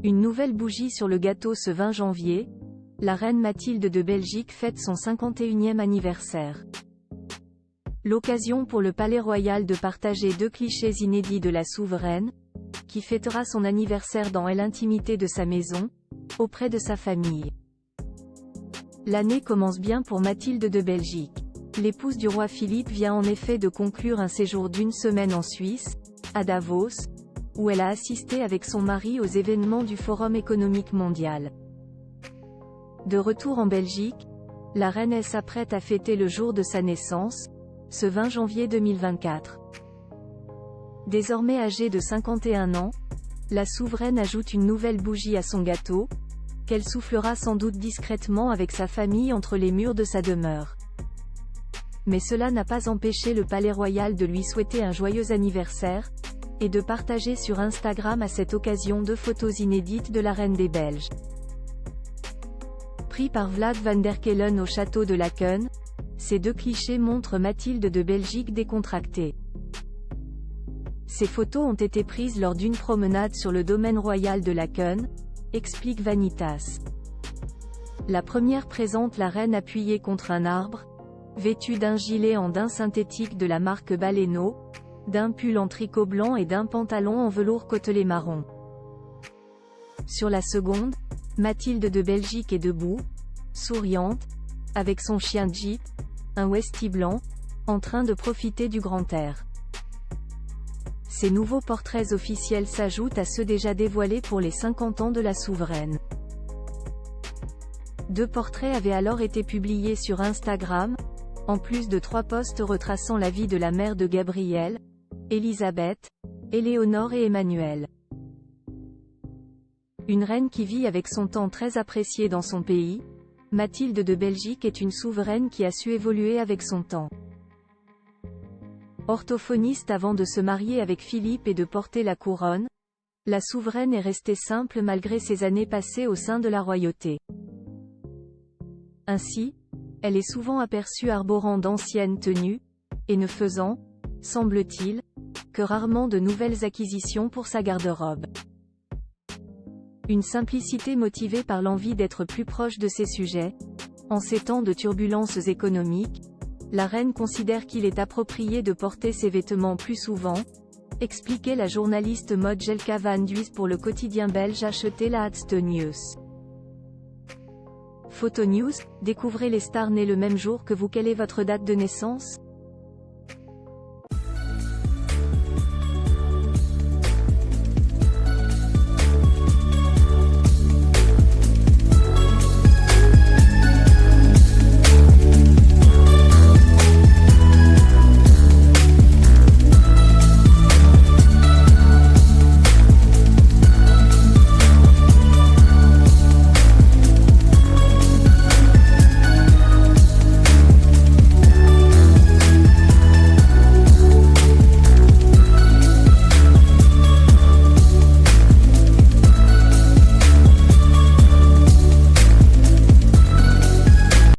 Une nouvelle bougie sur le gâteau ce 20 janvier, la reine Mathilde de Belgique fête son 51e anniversaire. L'occasion pour le Palais Royal de partager 2 clichés inédits de la souveraine, qui fêtera son anniversaire dans l'intimité de sa maison, auprès de sa famille. L'année commence bien pour Mathilde de Belgique. L'épouse du roi Philippe vient en effet de conclure un séjour d'1 semaine en Suisse, à Davos, où elle a assisté avec son mari aux événements du Forum économique mondial. De retour en Belgique, la reine s'apprête à fêter le jour de sa naissance, ce 20 janvier 2024. Désormais âgée de 51 ans, la souveraine ajoute une nouvelle bougie à son gâteau, qu'elle soufflera sans doute discrètement avec sa famille entre les murs de sa demeure. Mais cela n'a pas empêché le Palais Royal de lui souhaiter un joyeux anniversaire, et de partager sur Instagram à cette occasion 2 photos inédites de la reine des Belges. Pris par Vlad van der Kellen au château de Laken, ces 2 clichés montrent Mathilde de Belgique décontractée. Ces photos ont été prises lors d'une promenade sur le domaine royal de Laken, explique Vanitas. La première présente la reine appuyée contre un arbre, vêtue d'un gilet en daim synthétique de la marque Baleno, d'un pull en tricot blanc et d'un pantalon en velours côtelé marron. Sur la seconde, Mathilde de Belgique est debout, souriante, avec son chien Jeep, un Westie blanc, en train de profiter du grand air. Ces nouveaux portraits officiels s'ajoutent à ceux déjà dévoilés pour les 50 ans de la souveraine. 2 portraits avaient alors été publiés sur Instagram, en plus de 3 posts retraçant la vie de la mère de Gabriel, Elisabeth, Éléonore et Emmanuel. Une reine qui vit avec son temps très apprécié dans son pays, Mathilde de Belgique est une souveraine qui a su évoluer avec son temps. Orthophoniste avant de se marier avec Philippe et de porter la couronne, la souveraine est restée simple malgré ses années passées au sein de la royauté. Ainsi, elle est souvent aperçue arborant d'anciennes tenues, et ne faisant, semble-t-il, que rarement de nouvelles acquisitions pour sa garde-robe. Une simplicité motivée par l'envie d'être plus proche de ses sujets. En ces temps de turbulences économiques, la reine considère qu'il est approprié de porter ses vêtements plus souvent, expliquait la journaliste mode Jelka van Duys pour le quotidien belge acheté Laatste Nieuws. Photo News, découvrez les stars nées le même jour que vous. Quelle est votre date de naissance ?